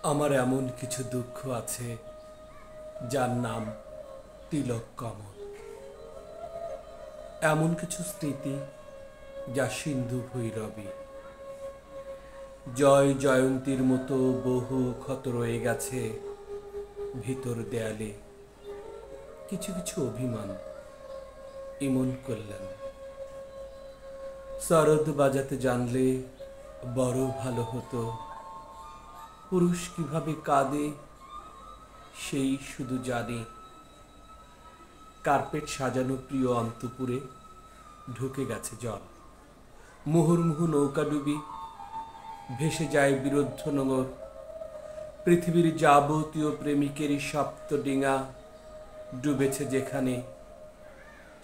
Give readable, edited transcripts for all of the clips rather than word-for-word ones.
আমার এমন কিছু দুঃখ আছে যার নাম তিলক কমল। এমন কিছু স্মৃতি যা সিন্ধু ভৈরবী। জয় জয়ন্তীর মতো বহু ক্ষত রয়ে গেছে ভিতর দেয়ালে। কিছু কিছু অভিমান, ইমন কল্যাণ। সরোদ বাজাতে জানলে বড় ভালো হতো। পুরুষ কিভাবে কাঁদে সেই শুধু জানে। কার্পেট সাজানো প্রিয় অন্তপুরে ঢুকে গেছে জল। মুহুর্মুহু নৌকাডুবি ভেসে যায় বিরুদ্ধ নোঙর। পৃথিবীর যাবতীয় প্রেমিকেরই সপ্ত ডিঙা ডুবেছে যেখানে,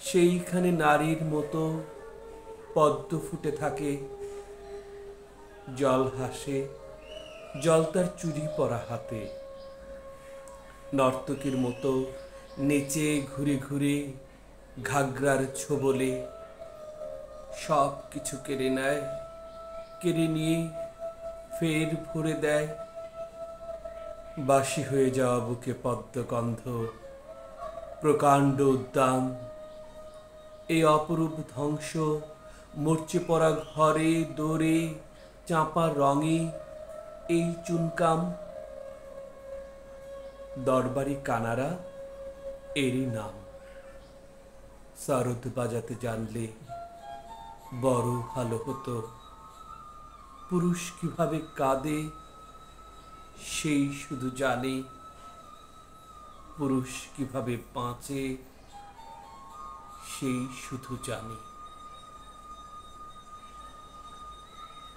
সেইখানে নারীর মতো পদ্ম ফুটে থাকে। জল হাসে, জল তার চুরি পরা হাতে। নর্তকীর মতো নেচে ঘুরে ঘুরে ঘাগরার ছোবলে সব কিছু কেড়ে নেয়, কেড়ে নিয়ে ফের ভরে দেয়। বাসি হয়ে যাওয়া বুকে পদ্মগন্ধ, প্রকাণ্ড উদ্যান। এই অপরূপ ধ্বংস মরচে পড়া ঘরে দৌড়ে চাঁপা রঙে এই চুনকাম। দরবারি কানারা এরই নাম। সরোদ বাজাতে জানলে বড় ভালো হতো। পুরুষ কিভাবে কাঁদে সেই শুধু জানে। পুরুষ কিভাবে বাঁচে সেই শুধু জানে।